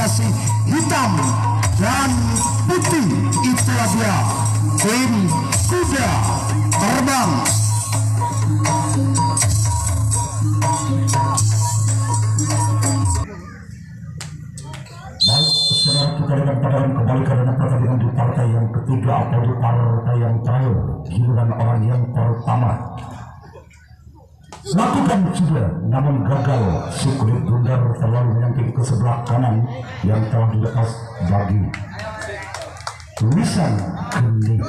formasi hitam dan putih. Itulah dia tim kuda terbang. Baik, saudara, kita dengan padanan kembali karena pertandingan di partai yang ketiga atau di partai yang terakhir, giliran orang yang pertama. Lakukan sudah, namun gagal. Si kulit bundar terlalu menyamping ke sebelah kanan yang telah dilepas bagi tulisan kendi.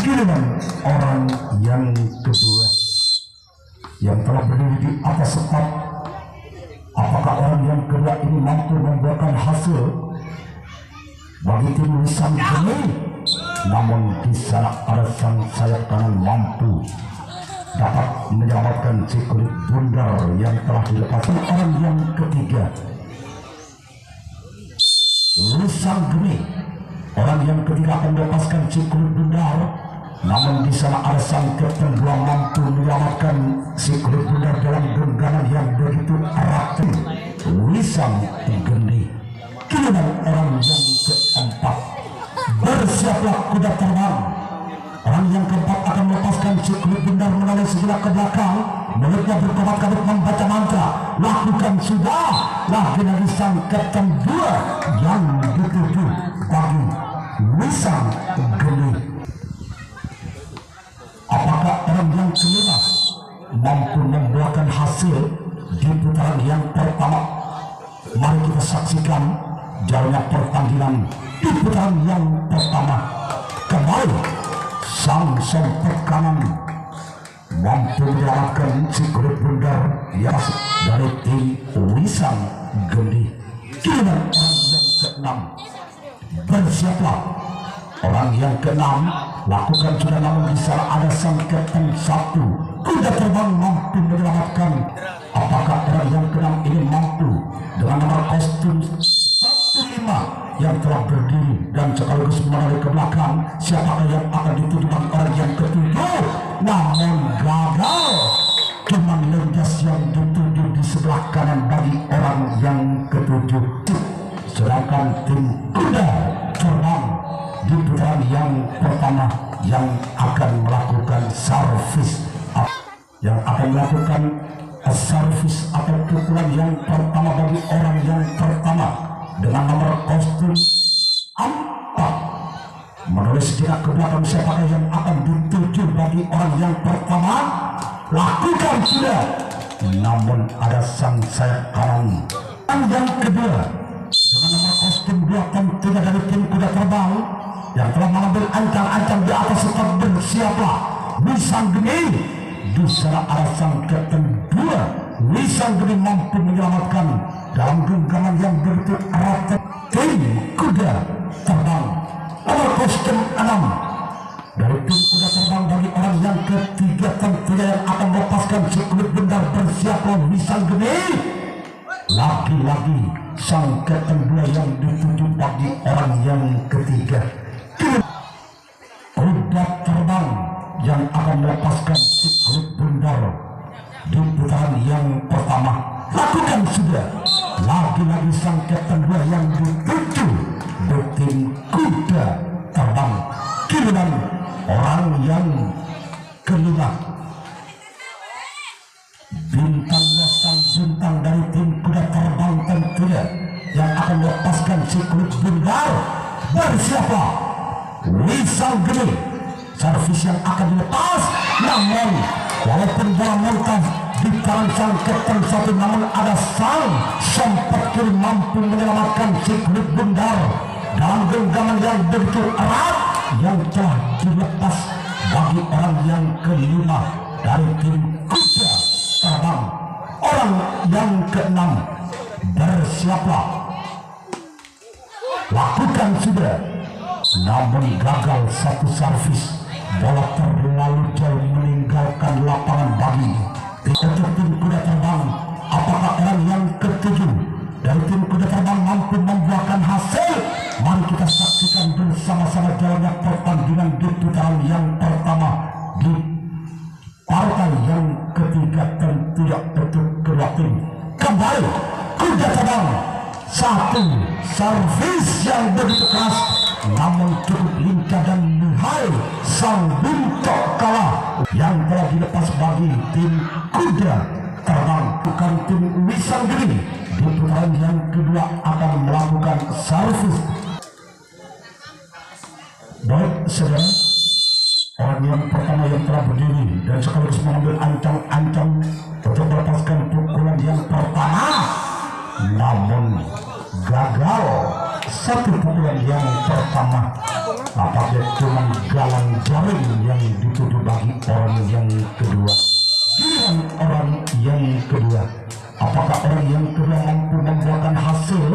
Giliran orang yang kedua yang telah berdiri di atas sepat. Apakah orang yang kedua ini mampu membuahkan hasil bagi tim tulisan kendi? Namun di sana ada sang sayap kanan mampu dapat menyelamatkan si kulit bundar yang telah dilepas. Orang yang ketiga Lusang Geni, orang yang ketiga akan melepaskan si kulit bundar, namun di sana ada sang kapten bola mampu menyelamatkan si kulit bundar dalam genggaman yang begitu erat. Lusang Geni. Giliran orang yang keempat, bersiaplah kuda terbang. Orang yang keempat akan melepaskan si kulit bundar melalui sejenak ke belakang. Mulutnya berkomat-kabut membaca mantra. Lakukan sudah. Lagi sang kapten dua yang dituju bagi Wisang Geni. Apakah orang yang kelima mampu membuahkan hasil di putaran yang pertama? Mari kita saksikan jalannya pertandingan di putaran yang pertama. Kembali sang semper kanan mampu menyelamatkan si kulit bundar yang dari tim Wisang Geni. Giliran orang yang keenam, bersiaplah. Orang yang keenam lakukan sudah, namun di sana ada sang kapten satu kuda terbang mampu menyelamatkan. Apakah orang yang keenam ini mampu dengan nomor kostum 15 yang telah berdiri dan sekaligus menarik ke belakang? Siapakah yang akan dituju orang yang ketujuh? Namun gagal. Cuma Lenjas yang dituju di sebelah kanan bagi orang yang ketujuh. Sedangkan tim kuda terbang di putaran yang pertama yang akan melakukan servis, servis atau pukulan yang pertama bagi orang yang pertama dengan nomor kostum 4. Menulis sejenak ke belakang siapakah yang akan dituju bagi orang yang pertama? Lakukan sudah, namun ada sang sayap kanan. Yang kedua dengan nomor kostum 2 tentunya dari tim kuda terbang yang telah mengambil ancang-ancang di atas sepat. Bersiaplah Wisang Geni. Di sana ada sang kapten 2 Wisang Geni mampu menyelamatkan dalam genggaman yang begitu erat. Tim kuda terbang nomor kostum 6 dari tim kuda terbang bagi orang yang ketiga tentunya yang akan melepaskan si kulit bundar. Bersiaplah Wisang Geni. Lagi-lagi sang kapten 2 yang dituju bagi orang yang ketiga. Kuda terbang yang akan melepaskan si kulit bundar di putaran yang pertama. Lakukan sudah. Lagi-lagi sang kapten 2 yang dituju di tim kuda terbang. Giliran orang yang kelima, bintangnya sang bintang dari tim kuda terbang tentunya yang akan melepaskan si kulit bundar. Bersiaplah Wisang Geni. Servis yang akan dilepas, namun walaupun bola muntah di tangan sang kapten satu, namun ada sang sempat kiri mampu menyelamatkan si kulit bundar dalam genggaman yang begitu erat yang telah dilepas bagi orang yang kelima dari tim kuda terbang. Orang yang keenam, bersiaplah. Lakukan sudah, namun gagal satu servis. Bola terlalu jauh meninggalkan lapangan bagi tim kuda terbang. Apakah orang yang ketujuh dari tim kuda terbang mampu membuahkan hasil? Mari kita saksikan bersama-sama jalannya pertandingan di putaran yang pertama di partai yang ketiga tentunya untuk kedua tim. Kembali kuda terbang Satu servis yang begitu keras namun cukup lincah dan lihai sang Buntok Kala yang telah dilepas bagi tim Kuda Terbang. Bukan tim Wisang Geni di putaran yang kedua akan melakukan servis. Baik saudara, orang yang pertama yang telah berdiri dan sekaligus mengambil ancang-ancang untuk melepaskan pukulan yang pertama, namun gagal. Satu pukulan yang pertama apakah cuma galang jaring yang dituju bagi orang yang kedua. Giliran orang yang kedua, apakah orang yang kedua mampu membuahkan hasil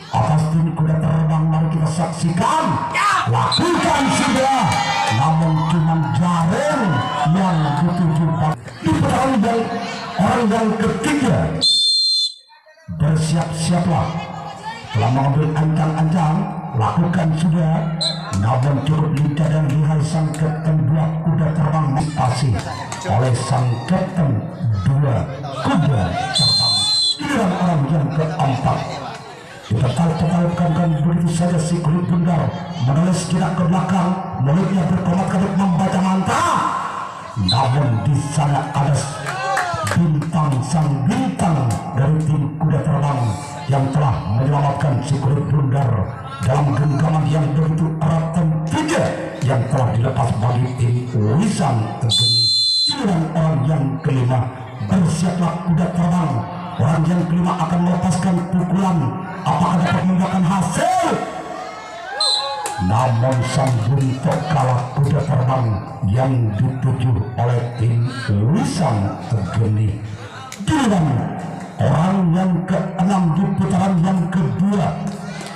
atas tim Kuda Terbang? Mari kita saksikan. Lakukan sudah, namun cuma jaring yang dituju di putaran yang orang yang ketiga. Bersiap-siaplah, telah mengambil ancang-ancang, lakukan sudah, namun cukup lincah dan lihai sang Kapten 2 Kuda Terbang dipasi oleh sang Kapten 2 Kuda Terbang. Giliran orang yang keempat, ditetal-tetalkan begitu saja si kulit bundar menoleh sejenak ke belakang, mulutnya berkomat-komat membaca mantra, namun di sana ada sang bintang dari tim Kuda Terbang yang telah menyelamatkan si kulit bundar dalam genggaman yang begitu erat dan tiga yang telah dilepas bagi tim Wisang Geni. Giliran orang yang kelima, bersiaplah Kuda Terbang. Orang yang kelima akan melepaskan pukulan, apakah dapat membuahkan hasil? Namun sang Buntok Kala Kuda Terbang yang dituju oleh tim Wisang Geni. Giliran orang yang keenam di putaran yang kedua,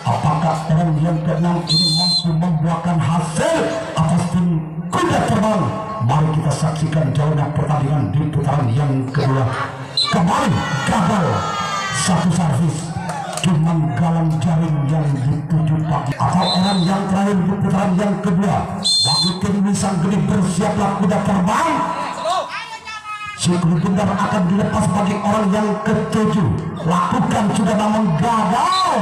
apakah orang yang keenam ini mampu membuahkan hasil atas tim Kuda Terbang? Mari kita saksikan jalannya pertandingan di putaran yang kedua. Kembali gagal, satu servis cuman galang jaring yang dituju bagi atau orang yang terakhir di putaran yang kedua bagi tim Wisang Geni. Bersiaplah Kuda Terbang. Si kulit bundar akan dilepas bagi orang yang ketujuh. Lakukan sudah namun gagal.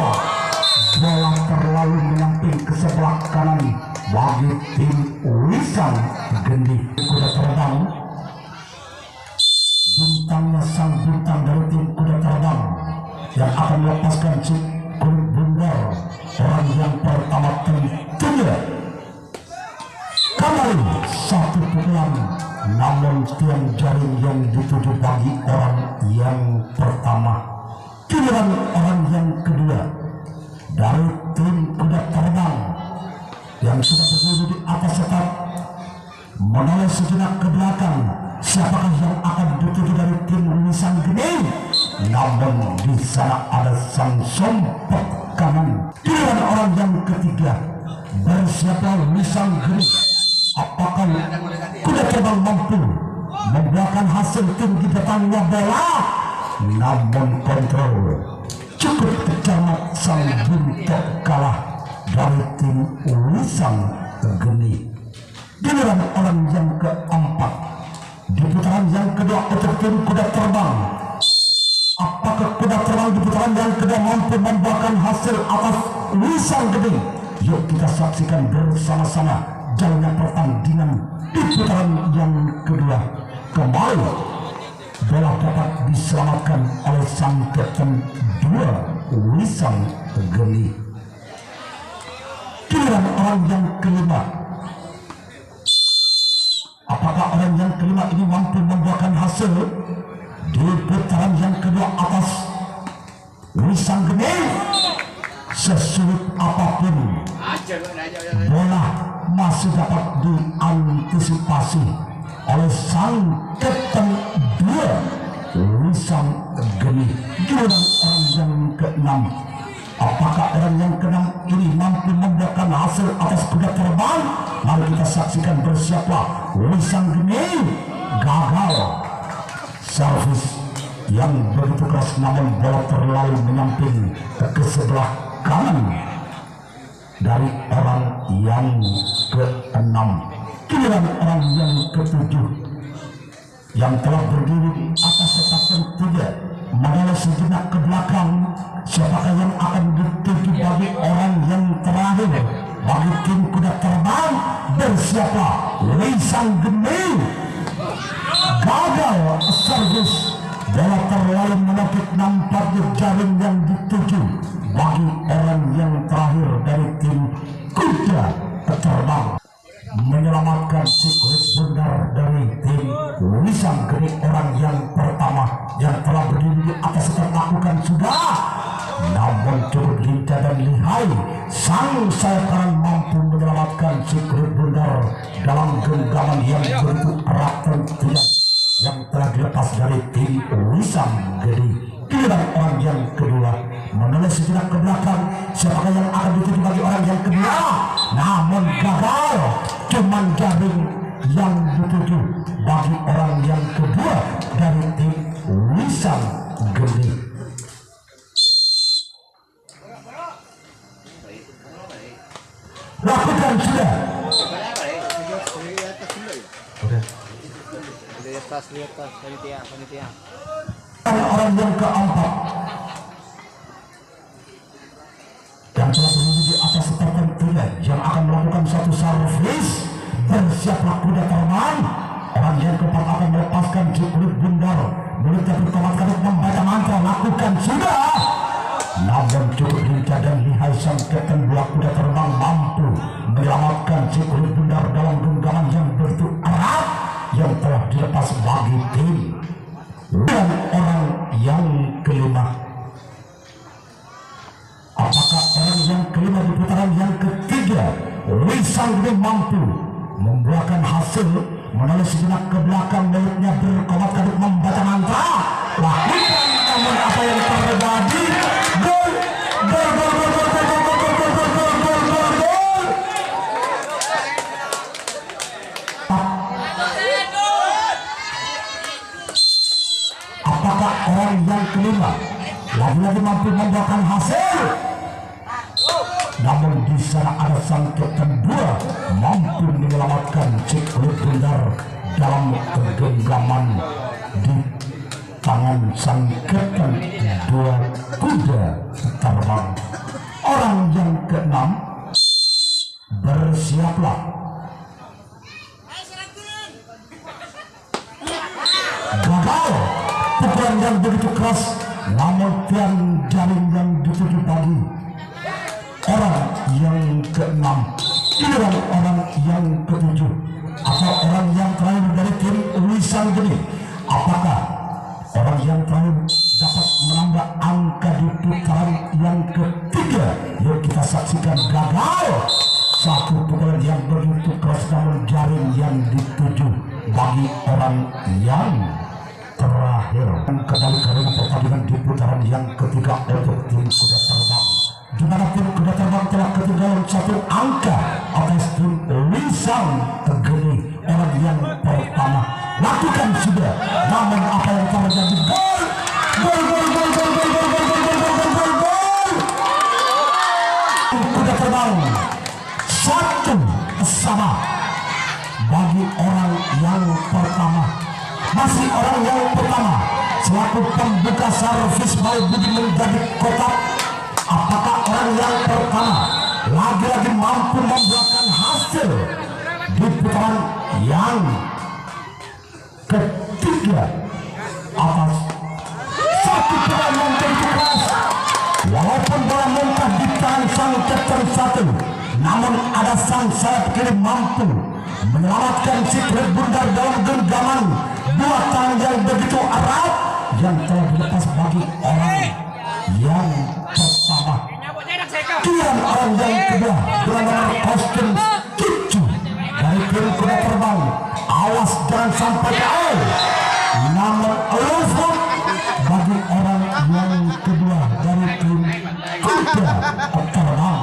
Bola terlalu menyamping ke sebelah kanan bagi tim Wisang Geni. Kuda Terbang, bintangnya sang bintang dari tim Kuda Terbang yang akan melepaskan si kulit bundar. Orang yang pertama tentunya kembali satu pukulan, namun tiang jaring yang dituju bagi orang yang pertama. Giliran orang yang kedua dari tim Kuda Terbang yang sudah berdiri di atas setat menoleh sejenak ke belakang. Siapakah yang akan dituju dari tim Wisang Geni? Namun di sana ada sang sompet kanan. Giliran orang yang ketiga, bersiaplah Wisang Geni. Apakah Kuda Terbang mampu membuahkan hasil tinggi datangnya bola? Namun kontrol cukup tercamat sang Buntok Kala dari tim Wisang Geni. Giliran orang yang keempat di putaran yang kedua untuk tim Kuda Terbang. Apakah Kuda Terbang di putaran yang kedua mampu membuahkan hasil atas Wisang Geni? Yuk kita saksikan bersama-sama jalannya pertandingan di putaran yang kedua. Kembali bola dapat diselamatkan oleh sang Kapten 2 Wisang Geni. Giliran orang yang kelima, apakah orang yang kelima ini mampu membuahkan hasil di putaran yang kedua atas Wisang Geni? Sesulit apapun, bola masih dapat diantisipasi oleh sang Kapten 2 Wisang Geni. Giliran orang yang keenam, apakah orang yang keenam ini mampu membuahkan hasil atas Kuda Terbang? Mari kita saksikan. Bersiaplah Wisang Geni. Gagal servis yang begitu keras, namun bola terlalu menyamping ke sebelah kanan dari orang yang keenam. Giliran orang yang ketujuh yang telah berdiri di atas sekat tiga menoleh sejenak ke belakang, siapakah yang akan dituju bagi orang yang terakhir bagi tim kuda terbang. Bersiaplah Lisang Geni. Gagal servis bola terlalu menakut, nampaknya jaring yang dituju bagi orang yang terakhir dari tim kuda terbang. Menyelamatkan si kulit bundar dari tim Lisang Geni, orang yang pertama yang telah berdiri di atas terlakukan sudah, namun cukup lincah dan lihai sang sayap kanan mampu menyelamatkan si kulit bundar dalam genggaman yang begitu erat dan tidak yang telah dilepas dari tim Lisang Geni. Giliran orang yang kedua menoleh sejenak ke belakang, siapakah yang akan dituju bagi orang yang kedua, namun gagal. Cuman jaring yang dituju bagi orang yang kedua dari tim Lisang Geni. Lakukan sudah. Di atas panitia. Orang yang keempat yang telah berdiri di atas papan tiga yang akan melakukan satu servis. Bersiaplah kuda terbang. Orang yang keempat akan melepaskan si kulit bundar. Mulutnya berkomat-komat membaca mantra. Lakukan sudah. Namun cukup lincah dan lihai sang kapten dua kuda terbang mampu menyelamatkan si kulit bundar dalam genggaman yang begitu erat yang telah dilepas bagi tim. Dan orang yang kelima, apakah orang yang kelima di putaran yang ketiga Lisang Geni mampu membuahkan hasil? Menoleh sejenak ke belakang, mulutnya berkomat-komat membaca mantra. Lakukan, namun apa yang terjadi? Gol, gol, gol, gol, gol, gol, gol, gol, gol, gol, gol, gol, gol, gol. Apakah orang yang kelima lagi-lagi mampu membuahkan hasil? Namun di sana ada sang kapten dua mampu menyelamatkan si kulit bundar dalam genggaman di tangan sang kapten dua kuda terbang. Orang yang keenam, bersiaplah. Gagal pukulan yang begitu keras, namun tiang jaring yang dituju bagi orang yang keenam. Inilah orang yang ketujuh atau orang yang terakhir dari tim Lisang Geni. Apakah orang yang terakhir dapat menambah angka di putaran yang ketiga? Yuk kita saksikan. Gagal. Satu pukulan yang begitu keras, namun jaring yang dituju bagi orang yang terakhir. Kembali karena pertandingan di putaran yang ketiga untuk tim kuda terbang, di mana tim kuda terbang telah ketinggalan satu angka atas tim Lisang Geni, orang yang pertama. Lakukan sudah, namun apa yang terjadi? Gol, gol, gol, gol, gol, gol, gol, gol, gol, gol, gol, gol, gol. Kuda terbang satu sama bagi orang yang pertama. Masih orang yang pertama selaku pembuka servis Bayi Budi menjadi kotak. Apakah orang yang pertama lagi-lagi mampu membuahkan hasil di putaran yang ketiga atas satu pukulan yang begitu keras? Walaupun bola muntah di tangan sang kapten satu, namun ada sang sayap kiri mampu menyelamatkan si kulit bundar dalam genggaman dua tangan yang begitu erat yang telah dilepas bagi orang yang pertama. Kian orang yang kedua dengan kostum kicu dari tim kuda terbang. Awas jangan sampai jauh. Namun luput bagi orang yang kedua dari tim kuda terbang.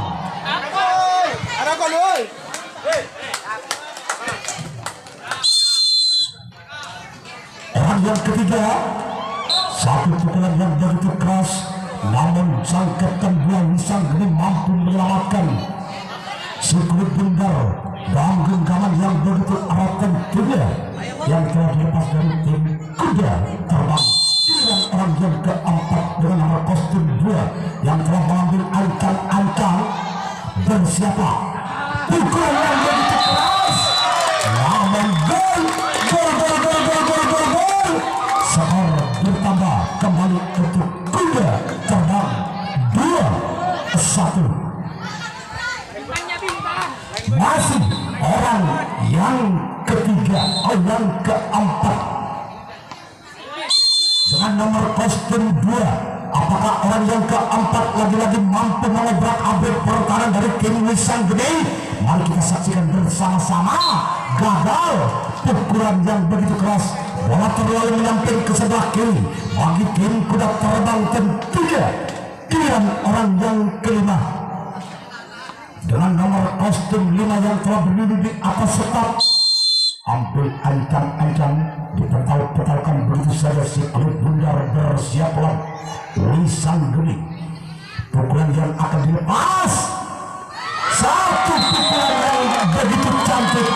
Orang yang ketiga, satu pukulan yang begitu keras, namun sang kapten dua Lisang Geni mampu menyelamatkan si kulit bundar dalam genggaman yang begitu erat dan kuda yang telah dilepas dari tim kuda terbang. orang yang keempat dengan nomor kostum 2 yang telah mengambil ancang-ancang bersiapa pukulan yang begitu keras, namun gol. Skor bertambah kembali untuk Kuda Terbang 2-1. Masih orang yang ketiga, yang keempat dengan nomor kostum 2. Apakah orang yang keempat lagi-lagi mampu mengobrak-abrik pertahanan dari tim Wisang Gede? Mari kita saksikan bersama-sama. Gagal pukulan yang begitu keras, bola terlalu menyamping ke sebelah kiri bagi tim Kuda Terbang tentunya. Giliran orang yang kelima dengan nomor kostum 5 yang telah berdiri di atas setap, ambil ancang-ancang, dipetal-petalkan begitu saja si klub bundar bersiaplah Wisang Gede. Pukulan yang akan dilepas, satu pukulan yang begitu cantik,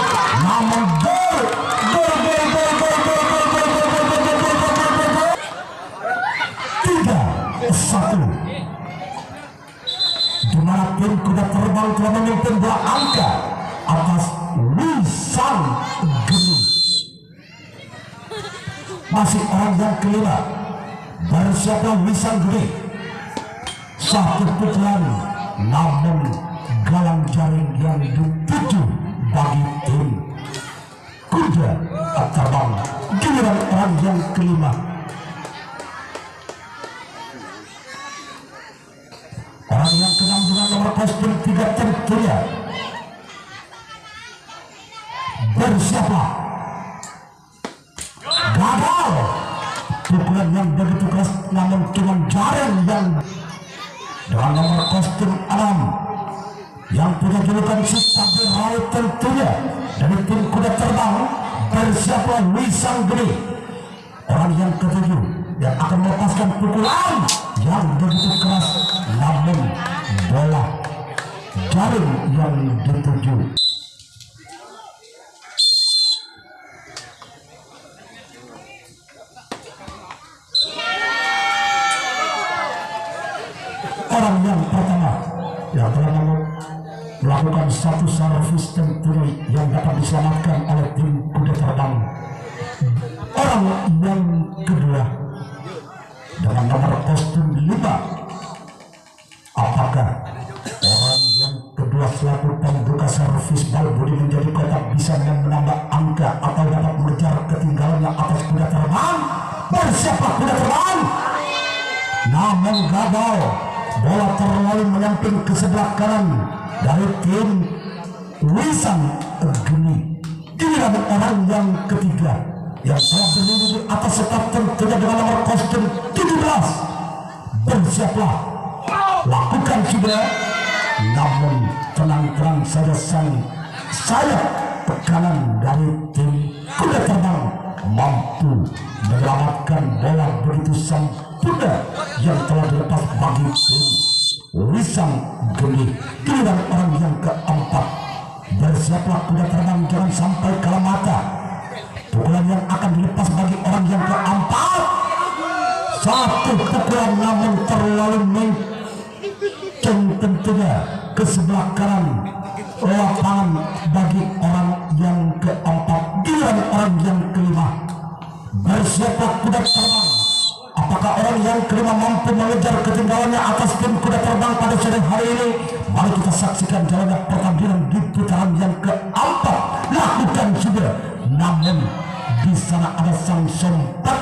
namun gol. Tiga satu. Di mana tim Kuda Terbang telah memimpin 2 angka atas Wisang Gede. Masih orang yang kelima, bersiaplah Wisang Gede. Satu pukulan, namun galang jaring yang dituju bagi tim Kuda Terbang. Giliran orang yang kelima, orang yang keenam dengan nomor kostum 3 tentunya bersiapa? Gagal. Pukulan yang begitu keras, namun cuma jaring yang dengan nomor kostum 6 yang punya julukan si tabir raut tentunya dari tim Kuda Terbang. Bersiaplah Wisang Gede, orang yang ketujuh yang akan melepaskan pukulan yang begitu keras, namun bola jaring yang dituju. Orang yang pertama yang telah melakukan satu servis tentunya yang dapat diselamatkan oleh tim Kuda Terbang. Orang yang kedua dengan nomor kostum 5, apakah orang yang kedua selaku pembuka servis bal bodi menjadi kotak bisa menambah angka atau dapat mengejar ketinggalannya atas Kuda Terbang? Bersiapa Kuda Terbang? Namun gagal. Bola terlalu menyamping ke sebelah kanan dari tim Wisang Gede. Giliran orang yang ketiga yang telah berdiri di atas setap tentunya dengan nomor kostum 17. Bersiaplah, lakukan sudah, namun tenang-tenang saja sayap tekanan dari tim Kuda Terbang mampu menyelamatkan bola begitu sempurna yang telah dilepas bagi tim Wisang Gede. Giliran orang yang keempat, bersiaplah Kuda Terbang, jangan sampai kalah mata. Pukulan yang akan dilepas bagi orang yang keempat, satu pukulan namun terlalu menceng tentunya ke sebelah kanan lapangan bagi orang yang keempat. Giliran orang yang kelima, bersiaplah Kuda Terbang. Apakah orang yang kelima mampu mengejar ketinggalannya atas tim Kuda Terbang pada sore hari ini? Mari kita saksikan jalannya pertandingan di putaran yang keempat. Lakukan sudah, namun di sana ada sang sompat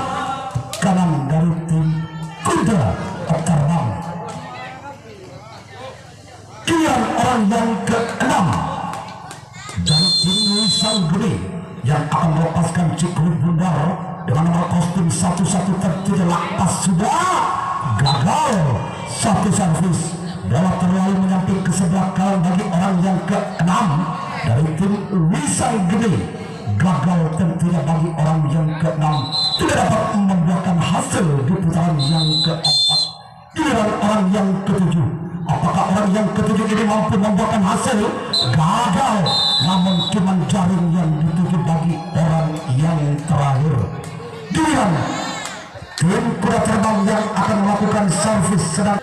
kanan dari tim Kuda Terbang. Giliran orang yang keenam dari tim Wisang Gede yang akan melepaskan Cikgu Bundar dengan nomor kostum 11 tertuju lapas sudah gagal. Satu servis, bola terlalu menyamping ke sebelah kanan bagi orang yang keenam dari tim Wisang Gede. Gagal tentunya bagi orang yang keenam, tidak dapat membuahkan hasil di putaran yang keempat. Giliran orang yang ketujuh, apakah orang yang ketujuh ini mampu membuahkan hasil? Gagal, namun cuma jaring yang dituju bagi orang yang terakhir. Giliran tim kuda terbang yang akan melakukan servis sedang.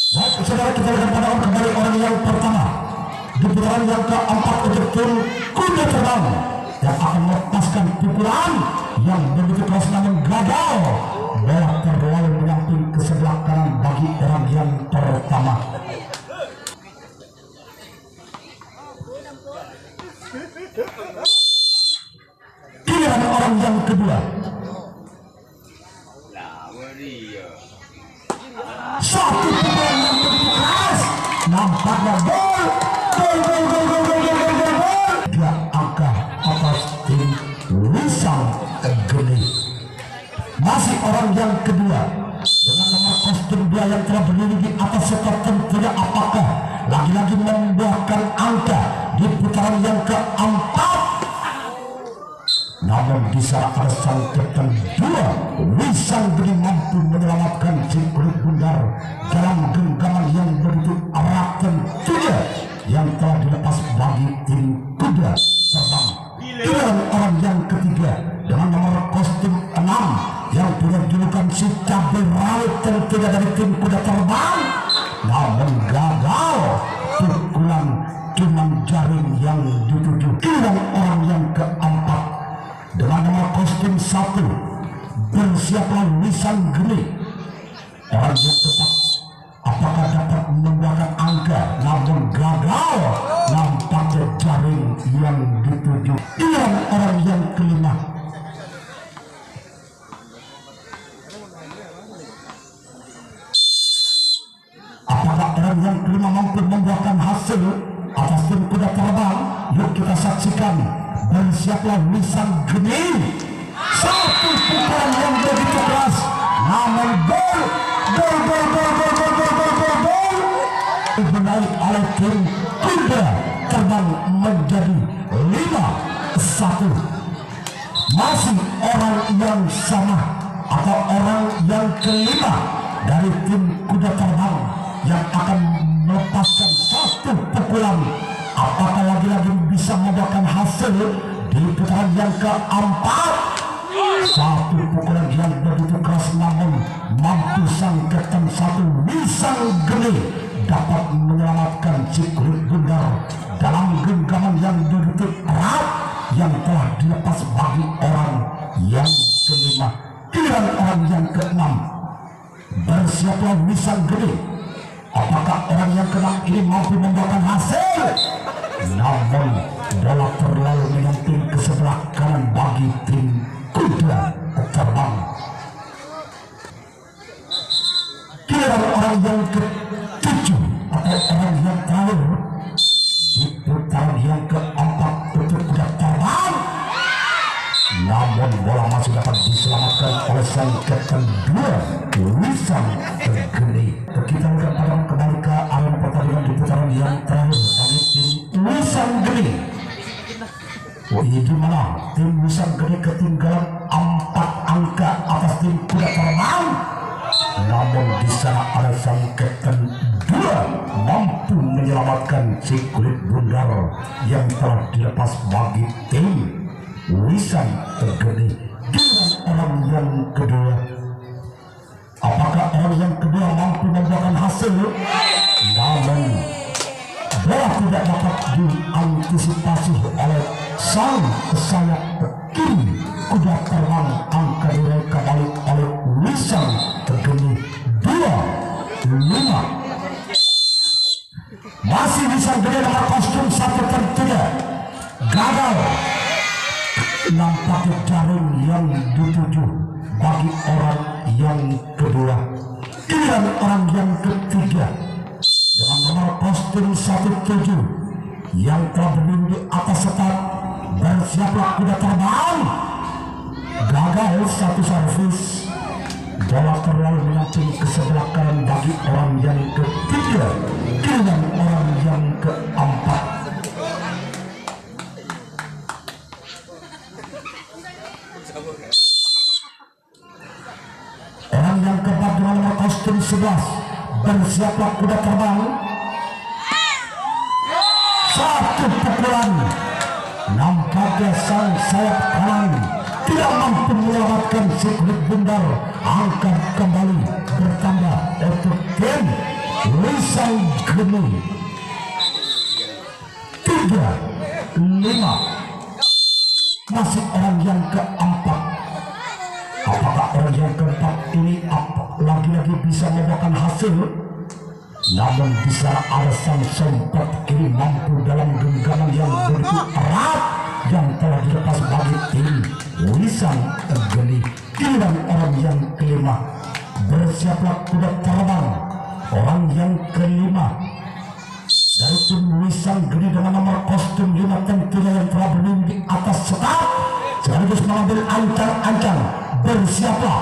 Baik, saudara, kita akan pandangan kembali orang yang pertama di putaran yang keempat untuk tim kuda terbang yang akan melepaskan pukulan yang begitu keras namun gagal. Bola terlalu menyamping ke sebelah kanan bagi orang yang pertama. Giliran orang yang kedua. Satu pukulan yang begitu keras, nampaknya gol. Dia angka atas tim Wisang Geni. Masih orang yang kedua dengan nomor kostum dia yang telah berdiri di atas sektor tentunya apakah lagi-lagi membuahkan angka di putaran yang keempat. Namun di saat ada sang kapten dua, Wisang Geni mampu menyelamatkan si kulit bundar dalam genggaman yang begitu erat tentunya yang telah dilepas bagi tim kuda terbang. Giliran orang yang ketiga dengan nomor kostum 6 yang punya julukan si cabai rawit tentunya dari tim kuda terbang, namun gagal pukulan cuman jaring yang dituju. Giliran orang yang keempat dengan nomor kostum 1 bersiaplah Wisang Geni. Orang yang keempat apakah dapat membuahkan angka, namun gagal, nampaknya jaring yang dituju. Giliran orang yang kelima apakah orang yang kelima mampu membuahkan hasil atas tim kuda terbang. Yuk kita saksikan. Bersiaplah Wisang Geni. Satu pukulan yang begitu keras, namun gol menarik oleh tim kuda terbang menjadi 5-1. Masih orang yang sama atau orang yang kelima dari tim kuda terbang yang akan melepaskan satu pukulan. Apakah lagi-lagi bisa membuahkan hasil di putaran yang keempat? Satu pukulan yang begitu keras namun mampu sang kapten satu Wisang Geni dapat menyelamatkan si kulit bundar dalam genggaman yang begitu erat yang telah dilepas bagi orang yang kelima. Giliran orang yang keenam bersiaplah Wisang Geni. Apakah orang yang keenam ini mampu membuahkan hasil? Namun bola terlalu menyamping ke sebelah kanan bagi tim kuda terbang. Giliran orang yang ketujuh atau orang yang terakhir di putaran yang keempat untuk kuda terbang, namun bola masih dapat diselamatkan oleh sang kapten dua Wisang Geni. Kita akan pandang kembali ke arena pertandingan di putaran yang terakhir bagi tim Wisang Geni. Di mana tim Wisang Geni ketinggalan 4 angka atas tim kuda terbang. Namun di sana ada sang kapten dua mampu menyelamatkan si kulit bundar yang telah dilepas bagi tim Wisang Geni. Giliran orang yang kedua, apakah orang yang kedua mampu membuahkan hasil? Namun bola tidak dapat diantisipasi oleh sang sayap kiri kuda terbang. Angka diraih kembali oleh Wisang Geni 2-5. Masih Wisang Geni nomor kostum 1 tentunya gagal. Nampaknya jaring yang dituju bagi orang yang kedua. Giliran orang yang ketiga dengan nomor kostum 17 yang telah berdiri di atas setat. Bersiaplah kuda terbang. Gagal satu servis. Bola terlalu menyamping ke sebelah kanan bagi orang yang ketiga. Giliran orang yang keempat. Orang yang keempat dengan nomor kostum 11. Bersiaplah kuda terbang. Satu pukulan. Nampaknya sang sayap kanan tidak mampu menyelamatkan si kulit bundar. Angka kembali bertambah untuk tim Wisang Geni 3-5. Masih orang yang keempat. Apakah orang yang keempat ini lagi-lagi bisa membawakan hasil? Namun di sana ada sang sempat kiri mampu dalam genggaman yang begitu erat yang telah dilepas bagi tim Wisang Geni. Giliran orang yang kelima, bersiaplah kuda terbang. Orang yang kelima dari tim Wisang Geni dengan nomor kostum 5 tentunya yang telah berdiri di atas sekat sekaligus mengambil ancang-ancang. Bersiaplah,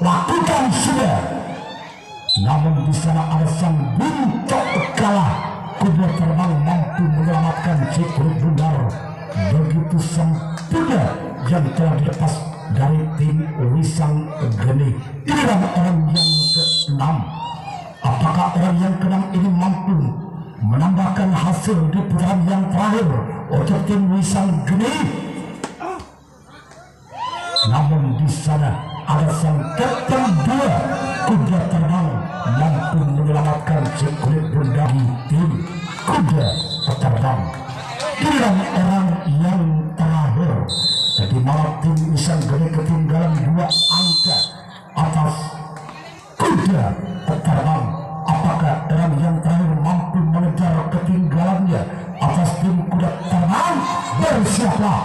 lakukan sudah. Namun di sana ada sang buncok kalah. Kuda terbang mampu menyelamatkan si kulit bundar. Begitu sempurna yang telah dilepas dari tim Wisang Geni. Inilah orang yang ke-6. Apakah orang yang ke-6 ini mampu menambahkan hasil di putaran yang terakhir untuk tim Wisang Geni? Namun di sana ada sang kapten 2 kuda terbang mampu menyelamatkan si kulit bundar di tim kuda terbang. Giliran orang yang terakhir, di mana tim Wisang Geni ketinggalan 2 angka atas kuda terbang. Apakah orang yang terakhir mampu mengejar ketinggalannya atas tim kuda terbang? Bersiaplah.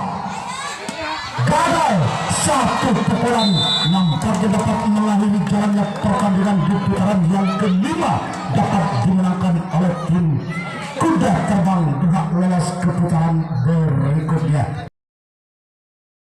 Gagal satu pukulan, nampaknya dapat mengakhiri jalannya pertandingan di putaran yang kelima dapat dimenangkan oleh tim kuda terbang dengan lolos ke putaran berikutnya.